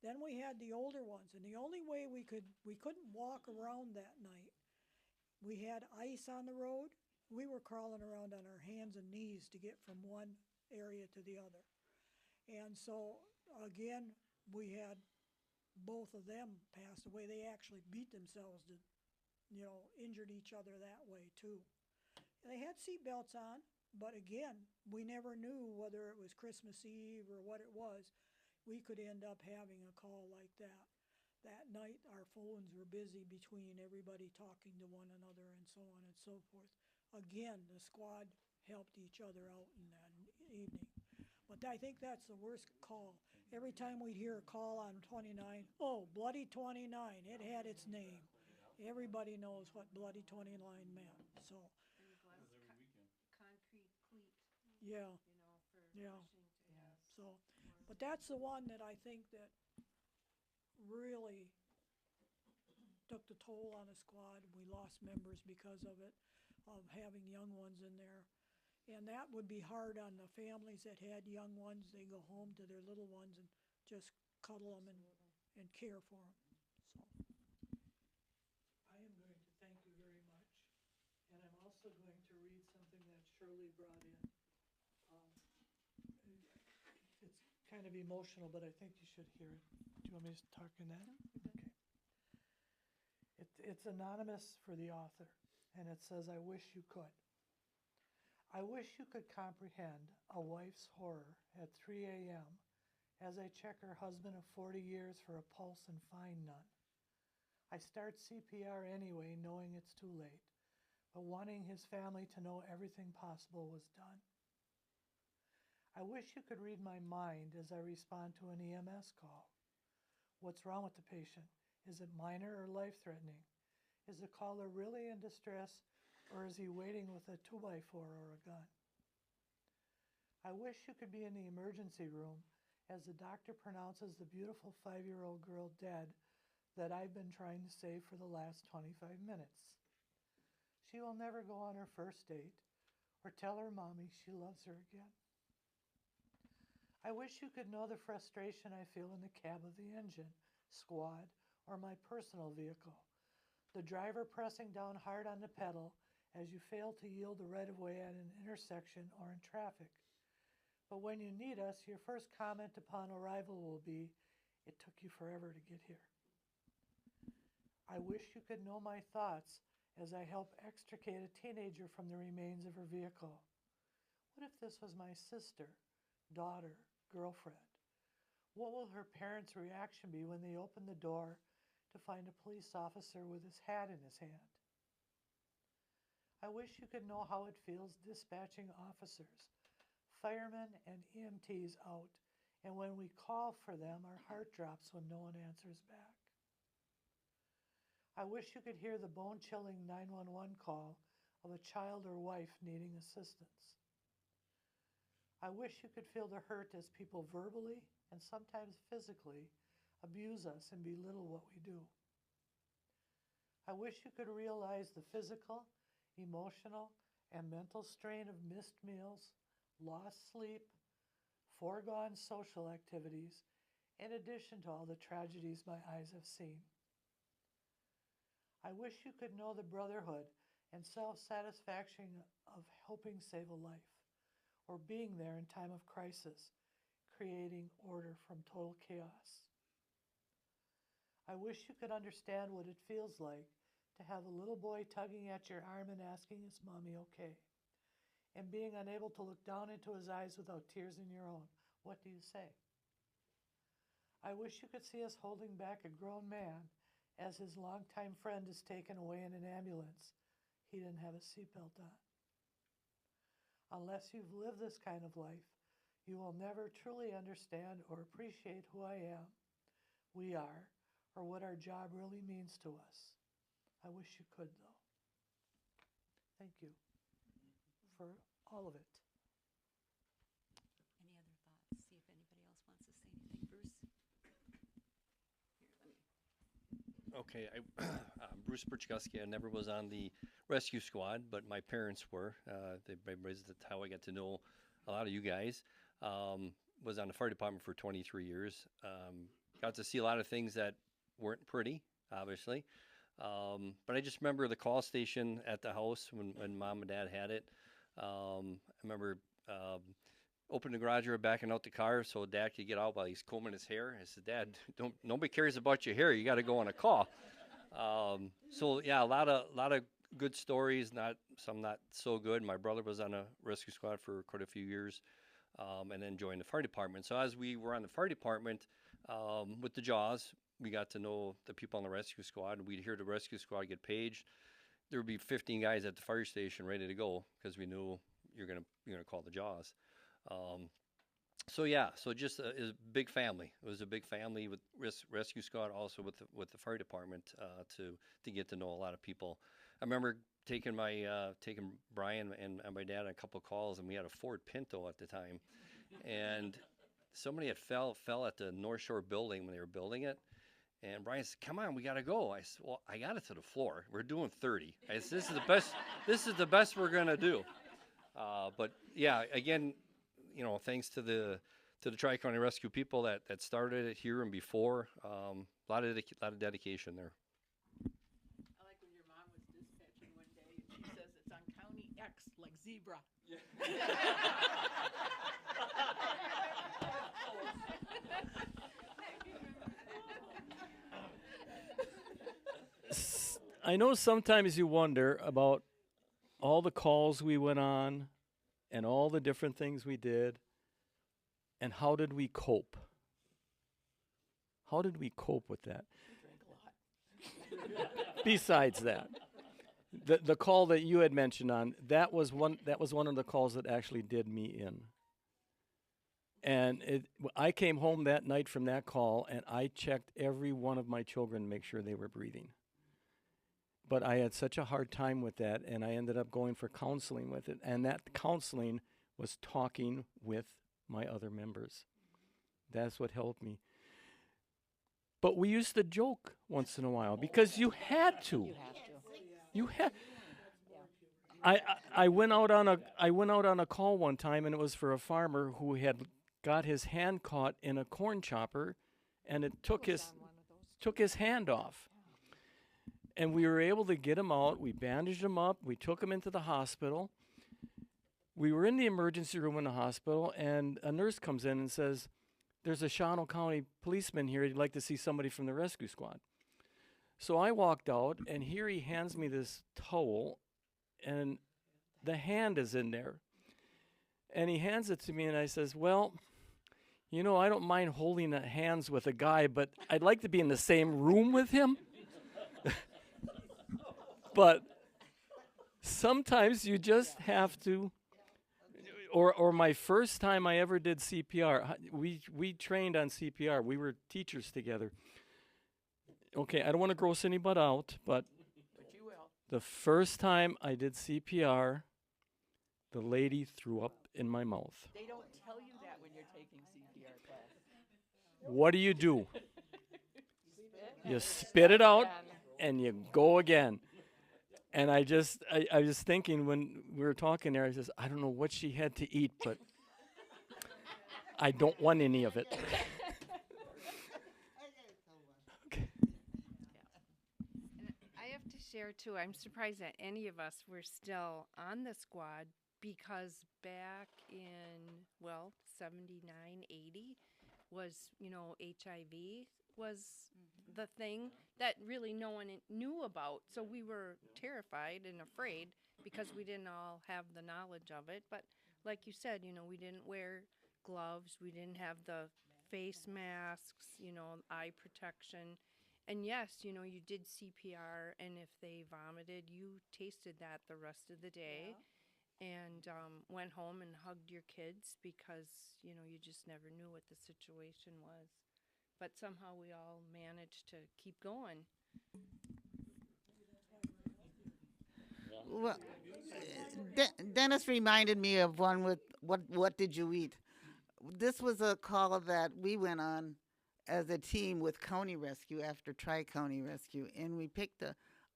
then we had the older ones, and the only way we couldn't walk around that night. We had ice on the road. We were crawling around on our hands and knees to get from one area to the other. And so again, we had both of them passed away. They actually beat themselves to, injured each other that way too. They had seat belts on, but again, we never knew whether it was Christmas Eve or what it was. We could end up having a call like that. That night, our phones were busy between everybody talking to one another and so on and so forth. Again, the squad helped each other out in that evening. But I think that's the worst call. Every time we'd hear a call on 29, oh, Bloody 29, it had its name. Everybody knows what Bloody 29 meant. So,
concrete cleat.
yeah, yeah. So, but that's the one that I think that really took the toll on the squad. We lost members because of it, of having young ones in there. And that would be hard on the families that had young ones. They go home to their little ones and just cuddle them and care for them. So.
I am going to thank you very much. And I'm also going to read something that Shirley brought in. It's kind of emotional, but I think you should hear it. Do you want me to talk in that? Okay. It's anonymous for the author, and it says, I wish you could. I wish you could comprehend a wife's horror at 3 a.m. as I check her husband of 40 years for a pulse and find none. I start CPR anyway, knowing it's too late, but wanting his family to know everything possible was done. I wish you could read my mind as I respond to an EMS call. What's wrong with the patient? Is it minor or life-threatening? Is the caller really in distress, or is he waiting with a 2x4 or a gun? I wish you could be in the emergency room as the doctor pronounces the beautiful 5-year-old girl dead that I've been trying to save for the last 25 minutes. She will never go on her first date or tell her mommy she loves her again. I wish you could know the frustration I feel in the cab of the engine, squad, or my personal vehicle. The driver pressing down hard on the pedal as you fail to yield the right-of-way at an intersection or in traffic. But when you need us, your first comment upon arrival will be, "It took you forever to get here." I wish you could know my thoughts as I help extricate a teenager from the remains of her vehicle. What if this was my sister, daughter, girlfriend? What will her parents' reaction be when they open the door to find a police officer with his hat in his hand? I wish you could know how it feels dispatching officers, firemen, and EMTs out, and when we call for them, our heart drops when no one answers back. I wish you could hear the bone-chilling 911 call of a child or wife needing assistance. I wish you could feel the hurt as people verbally and sometimes physically abuse us and belittle what we do. I wish you could realize the physical, emotional, and mental strain of missed meals, lost sleep, foregone social activities, in addition to all the tragedies my eyes have seen. I wish you could know the brotherhood and self-satisfaction of helping save a life, or being there in time of crisis, creating order from total chaos. I wish you could understand what it feels like to have a little boy tugging at your arm and asking, "Is mommy okay?" And being unable to look down into his eyes without tears in your own. What do you say? I wish you could see us holding back a grown man as his longtime friend is taken away in an ambulance. He didn't have a seatbelt on. Unless you've lived this kind of life, you will never truly understand or appreciate who I am, we are, or what our job really means to us. I wish you could, though. Thank you for all of it.
Any other thoughts? See if anybody else wants to say anything. Bruce?
Okay, I'm Bruce Pulaski. I never was on the rescue squad, but my parents were. That's how I got to know a lot of you guys. Was on the fire department for 23 years. Got to see a lot of things that weren't pretty, obviously. But I just remember the call station at the house when mom and dad had it. I remember opening the garage door, backing out the car so dad could get out while he's combing his hair. I said, "Dad, nobody cares about your hair. You got to go on a call." So yeah, a lot of good stories. Some not so good. My brother was on a rescue squad for quite a few years, and then joined the fire department. So as we were on the fire department with the Jaws, we got to know the people on the rescue squad. We'd hear the rescue squad get paged. There would be 15 guys at the fire station ready to go because we knew you're gonna call the Jaws. So just a big family. It was a big family with rescue squad, also with the fire department to get to know a lot of people. I remember taking Brian and my dad on a couple of calls, and we had a Ford Pinto at the time, and somebody had fell at the North Shore building when they were building it. And Brian said, "Come on, we got to go." I said, "Well, I got it to the floor. We're doing 30. I said, this is the best we're going to do." But yeah, again, thanks to the Tri-County Rescue people that started it here and before. A lot of dedication there.
I like when your mom was dispatching one day and she says it's on County X, like zebra. Yeah.
I know sometimes you wonder about all the calls we went on and all the different things we did, and how did we cope? How did we cope with that?
We drank a lot.
Besides that. The call that you had mentioned on, that was one of the calls that actually did me in. And I came home that night from that call, and I checked every one of my children to make sure they were breathing. But I had such a hard time with that, and I ended up going for counseling with it. And that counseling was talking with my other members. That's what helped me. But we used to joke once in a while because you had to. You had. I went out on a call one time, and it was for a farmer who had got his hand caught in a corn chopper, and it took his hand off. And we were able to get him out. We bandaged him up. We took him into the hospital. We were in the emergency room in the hospital, and a nurse comes in and says, "There's a Shawano County policeman here. He'd like to see somebody from the rescue squad." So I walked out, and here he hands me this towel, and the hand is in there. And he hands it to me, and I says, "Well, you know, I don't mind holding hands with a guy, but I'd like to be in the same room with him." But sometimes you just have to. Or my first time I ever did CPR, we trained on CPR. We were teachers together. Okay, I don't want to gross anybody out, but
you will.
the first time I did CPR, the lady threw up in my mouth.
They don't tell you that when you're taking CPR class.
What do? You spit it out and you go again. And I was thinking when we were talking there, I says, I don't know what she had to eat, but I don't want any of it.
And I have to share too, I'm surprised that any of us were still on the squad because back in, 79, 80 was, HIV was the thing that really no one knew about. So we were terrified and afraid because we didn't all have the knowledge of it. But like you said, we didn't wear gloves. We didn't have the face masks, eye protection. And yes, you did CPR, and if they vomited, you tasted that the rest of the day. And went home and hugged your kids because, you just never knew what the situation was. But somehow we all managed to keep going.
Well, Dennis reminded me of one with what did you eat? This was a call that we went on as a team with County Rescue after Tri-County Rescue, and we picked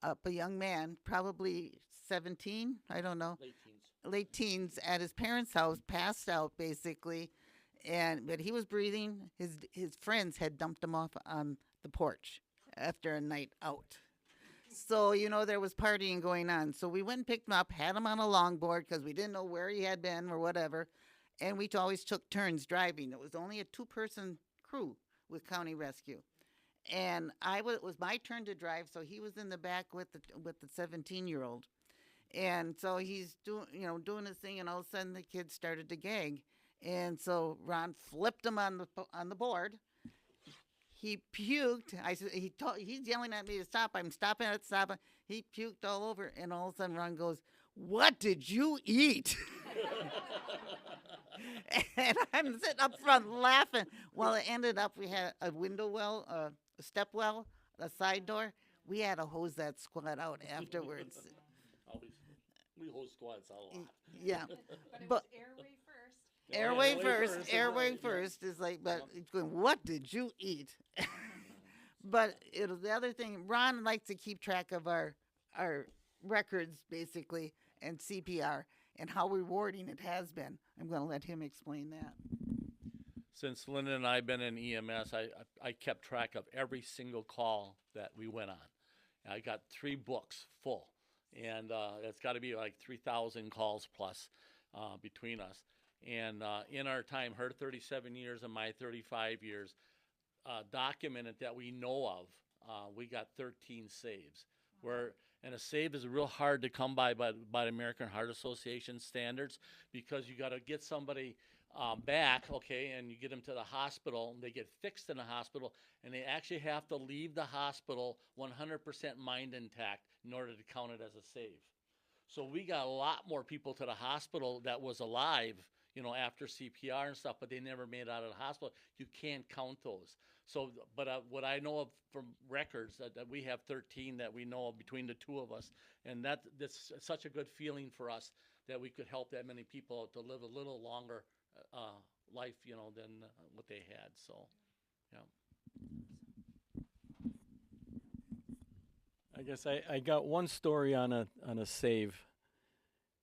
up a young man, probably 17, I don't know, late teens, at his parents' house, passed out basically, but he was breathing. His friends had dumped him off on the porch after a night out. So, there was partying going on. So we went and picked him up, had him on a longboard because we didn't know where he had been or whatever. And we always took turns driving. It was only a 2-person crew with County Rescue. And it was my turn to drive, so he was in the back with the 17-year-old. And so he's doing his thing, and all of a sudden the kids started to gag. And so Ron flipped him on the board. He puked. He's yelling at me to stop. I'm stopping it, stopping. He puked all over, and all of a sudden Ron goes, "What did you eat?" And I'm sitting up front laughing. Well, it ended up we had a window well, a step well, a side door. We had to hose that squad out afterwards.
We hose squads a lot.
Yeah,
But it was
airway first. Airway first is like, but it's going, what did you eat? But the other thing, Ron likes to keep track of our records, basically, and CPR, and how rewarding it has been. I'm going to let him explain that.
Since Linda and I have been in EMS, I kept track of every single call that we went on. I got 3 books full, and it's got to be like 3,000 calls plus between us. And in our time, her 37 years and my 35 years, documented that we know of, we got 13 saves. And a save is real hard to come by the American Heart Association standards, because you got to get somebody back, okay, and you get them to the hospital, and they get fixed in the hospital, and they actually have to leave the hospital 100% mind intact in order to count it as a save. So we got a lot more people to the hospital that was alive, after CPR and stuff, but they never made it out of the hospital. You can't count those. So, but what I know of from records, that we have 13 that we know of between the two of us, and that's such a good feeling for us that we could help that many people to live a little longer life, than what they had. So, yeah.
I guess I got one story on a save,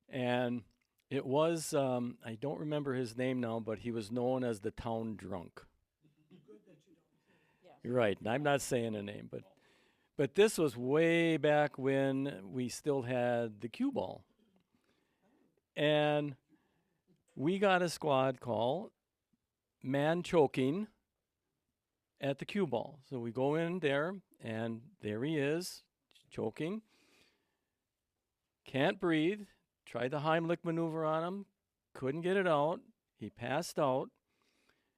and it was I don't remember his name now, but he was known as the town drunk. You're right. I'm not saying a name, but this was way back when we still had the cue ball, and we got a squad call, man choking at the cue ball. So we go in there, and there he is, choking. Can't breathe. Tried the Heimlich maneuver on him. Couldn't get it out. He passed out.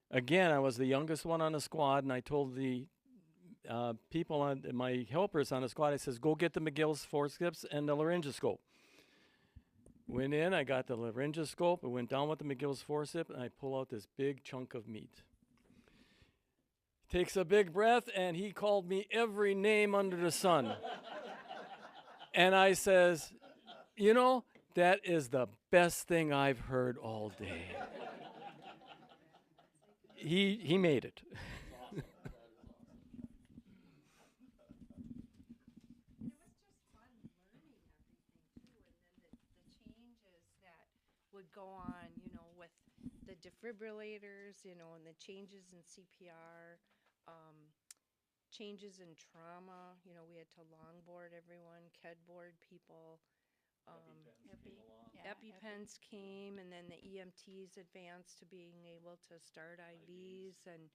Again, I was the youngest one on the squad, and I told the people, my helpers on the squad, I says, go get the McGill's forceps and the laryngoscope. Went in, I got the laryngoscope, I went down with the McGill's forceps, and I pull out this big chunk of meat. Takes a big breath, and he called me every name under the sun. And I says, that is the best thing I've heard all day. He made it.
Would go on, with the defibrillators, and the changes in CPR, changes in trauma. We had to longboard everyone, kedboard people. EpiPens came, and then the EMTs advanced to being able to start IVs, and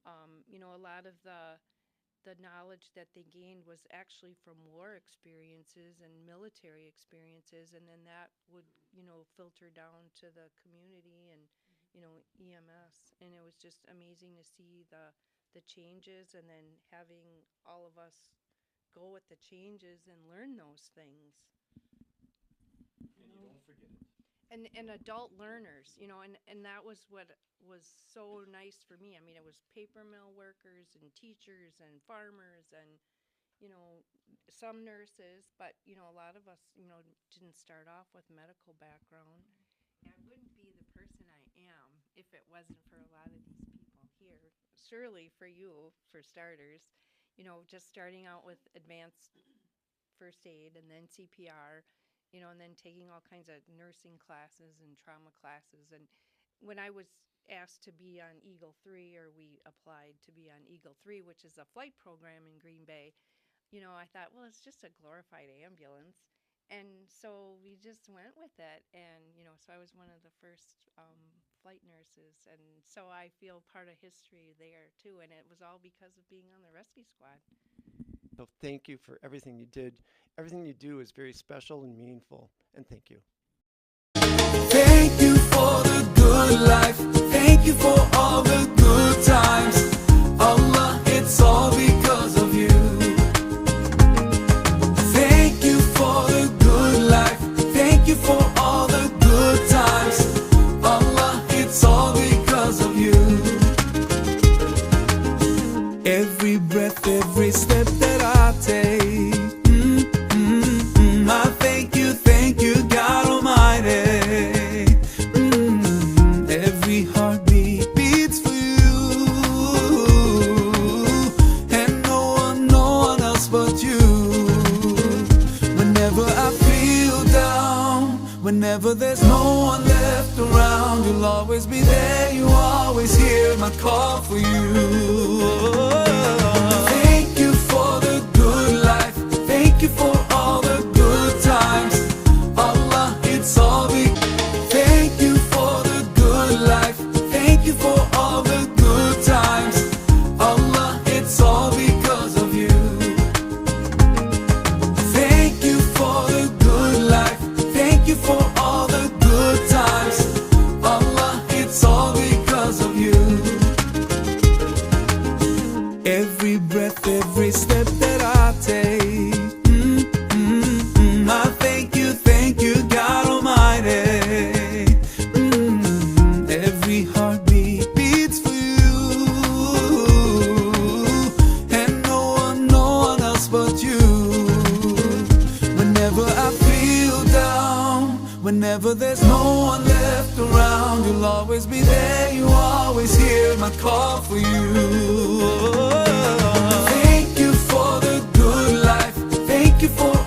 a lot of the knowledge that they gained was actually from war experiences and military experiences, and then that would filter down to the community and EMS, and it was just amazing to see the changes, and then having all of us go with the changes and learn those things.
And you don't forget it.
And adult learners, and that was what was so nice for me. I mean, it was paper mill workers and teachers and farmers and, some nurses, but, a lot of us, didn't start off with medical background. And I wouldn't be the person I am if it wasn't for a lot of these people here. Surely for you, for starters, just starting out with advanced first aid and then CPR, and then taking all kinds of nursing classes and trauma classes. And when I was asked to be on Eagle 3, or we applied to be on Eagle 3, which is a flight program in Green Bay, I thought, well, it's just a glorified ambulance. And so we just went with it. And, so I was one of the first flight nurses. And so I feel part of history there, too. And it was all because of being on the rescue squad.
So thank you for everything you did. Everything you do is very special and meaningful, and thank you.
Thank you for the good life. Thank you for all the good times. Allah, it's all because of you. Thank you for the good life. Thank you for all the good times. Allah, it's all because of you. Every breath, every step that I take, I thank you, God Almighty. Every heartbeat beats for you, and no one else but you. Whenever I feel down, whenever there's no one left around, you'll always be there, you always hear my call for you. Thank you for the good life. Thank you for all the good times. Allah, it's all thank you for the good life. Thank you for all the good times. Allah, it's all because of you. Thank you for the good life. Thank you for all the good times. Allah, it's all Whenever there's no one left around, you'll always be there. You always hear my call for you. Thank you for the good life. Thank you for